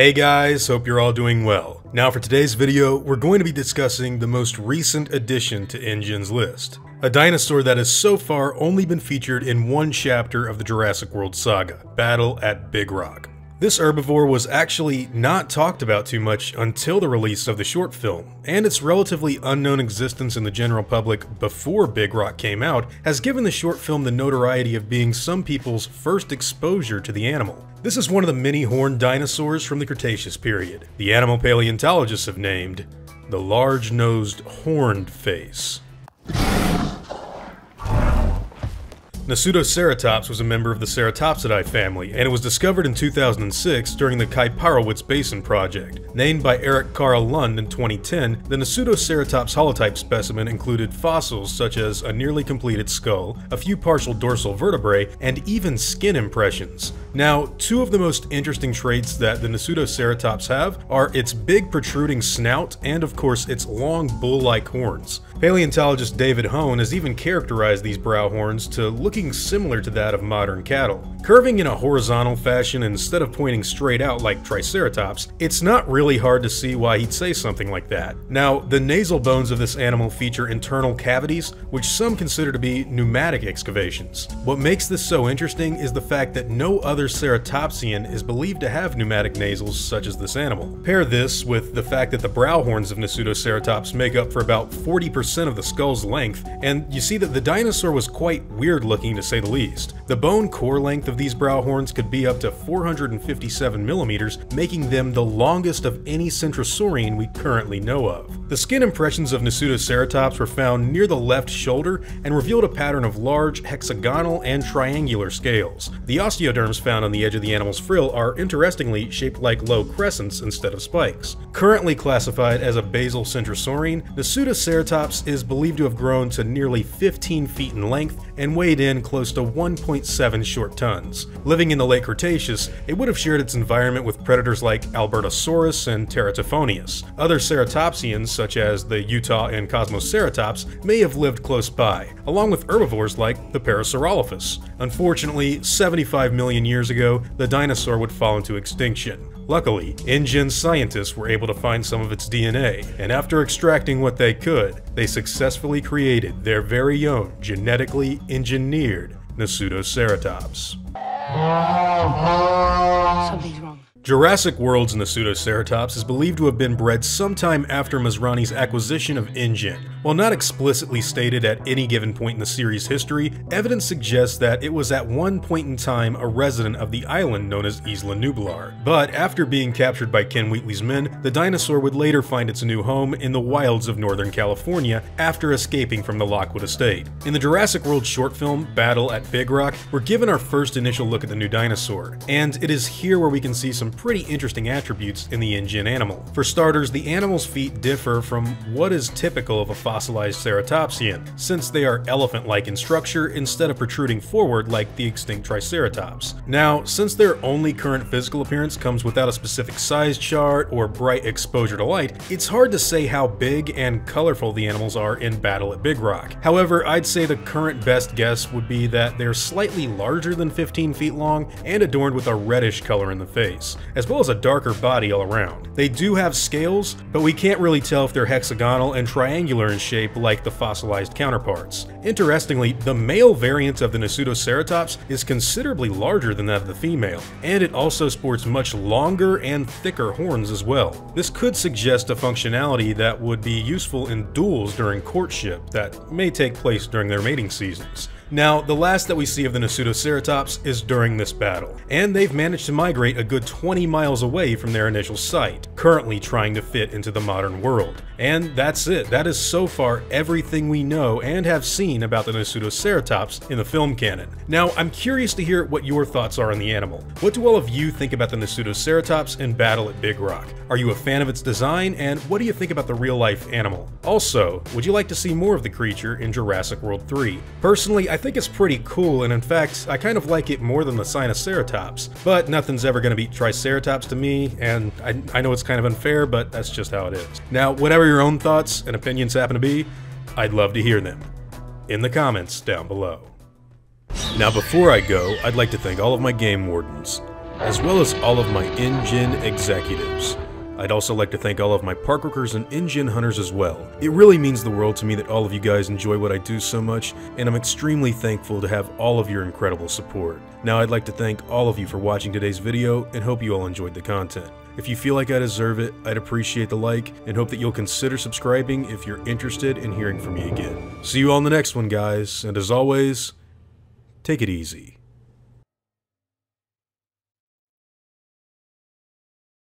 Hey guys, hope you're all doing well. Now for today's video, we're going to be discussing the most recent addition to InGen's list. A dinosaur that has so far only been featured in one chapter of the Jurassic World saga, Battle at Big Rock. This herbivore was actually not talked about too much until the release of the short film, and its relatively unknown existence in the general public before Big Rock came out has given the short film the notoriety of being some people's first exposure to the animal. This is one of the many horned dinosaurs from the Cretaceous period. The animal paleontologists have named the large-nosed horned face. Nasutoceratops was a member of the Ceratopsidae family, and it was discovered in 2006 during the Kaiparowitz Basin project. Named by Eric Carl Lund in 2010, the Nasutoceratops holotype specimen included fossils such as a nearly completed skull, a few partial dorsal vertebrae, and even skin impressions. Now, two of the most interesting traits that the Nasutoceratops have are its big protruding snout and, of course, its long bull-like horns. Paleontologist David Hone has even characterized these brow horns to looking similar to that of modern cattle. Curving in a horizontal fashion instead of pointing straight out like Triceratops, it's not really hard to see why he'd say something like that. Now, the nasal bones of this animal feature internal cavities, which some consider to be pneumatic excavations. What makes this so interesting is the fact that no other ceratopsian is believed to have pneumatic nasals such as this animal. Pair this with the fact that the brow horns of Nasutoceratops make up for about 40% of the skull's length, and you see that the dinosaur was quite weird looking to say the least. The bone core length of these brow horns could be up to 457 millimeters, making them the longest of any centrosaurian we currently know of. The skin impressions of Nasutoceratops were found near the left shoulder and revealed a pattern of large hexagonal and triangular scales. The osteoderms found on the edge of the animal's frill are interestingly shaped like low crescents instead of spikes. Currently classified as a basal centrosaurian, Nasutoceratops is believed to have grown to nearly 15 feet in length and weighed in close to 1.7 short tons. Living in the late Cretaceous, it would have shared its environment with predators like Albertosaurus and Teratophonius. Other ceratopsians, such as the Utah and Cosmoceratops, may have lived close by, along with herbivores like the Parasaurolophus. Unfortunately, 75 million years ago, the dinosaur would fall into extinction. Luckily, InGen's scientists were able to find some of its DNA, and after extracting what they could, they successfully created their very own genetically engineered Nasutoceratops. Something's wrong. Jurassic World's Nasutoceratops is believed to have been bred sometime after Masrani's acquisition of InGen. While not explicitly stated at any given point in the series' history, evidence suggests that it was at one point in time a resident of the island known as Isla Nublar. But after being captured by Ken Wheatley's men, the dinosaur would later find its new home in the wilds of Northern California after escaping from the Lockwood estate. In the Jurassic World short film, Battle at Big Rock, we're given our first initial look at the new dinosaur, and it is here where we can see some pretty interesting attributes in the InGen animal. For starters, the animal's feet differ from what is typical of a fossilized ceratopsian, since they are elephant-like in structure instead of protruding forward like the extinct Triceratops. Now, since their only current physical appearance comes without a specific size chart or bright exposure to light, it's hard to say how big and colorful the animals are in Battle at Big Rock. However, I'd say the current best guess would be that they're slightly larger than 15 feet long and adorned with a reddish color in the face, as well as a darker body all around. They do have scales, but we can't really tell if they're hexagonal and triangular in shape like the fossilized counterparts. Interestingly, the male variant of the Nasutoceratops is considerably larger than that of the female, and it also sports much longer and thicker horns as well. This could suggest a functionality that would be useful in duels during courtship that may take place during their mating seasons. Now, the last that we see of the Nasutoceratops is during this battle, and they've managed to migrate a good 20 miles away from their initial site, currently trying to fit into the modern world. And that's it. That is so far everything we know and have seen about the Nasutoceratops in the film canon. Now, I'm curious to hear what your thoughts are on the animal. What do all of you think about the Nasutoceratops in Battle at Big Rock? Are you a fan of its design, and what do you think about the real-life animal? Also, would you like to see more of the creature in Jurassic World 3? Personally, I think it's pretty cool, and in fact, I kind of like it more than the Sinoceratops, but nothing's ever going to beat Triceratops to me, and I know it's kind of unfair, but that's just how it is. Now, whatever your own thoughts and opinions happen to be, I'd love to hear them in the comments down below. Now, before I go, I'd like to thank all of my game wardens. as well as all of my InGen executives. I'd also like to thank all of my park workers and InGen hunters as well. It really means the world to me that all of you guys enjoy what I do so much, and I'm extremely thankful to have all of your incredible support. Now I'd like to thank all of you for watching today's video, and hope you all enjoyed the content. If you feel like I deserve it, I'd appreciate the like, and hope that you'll consider subscribing if you're interested in hearing from me again. See you all in the next one, guys, and as always, take it easy.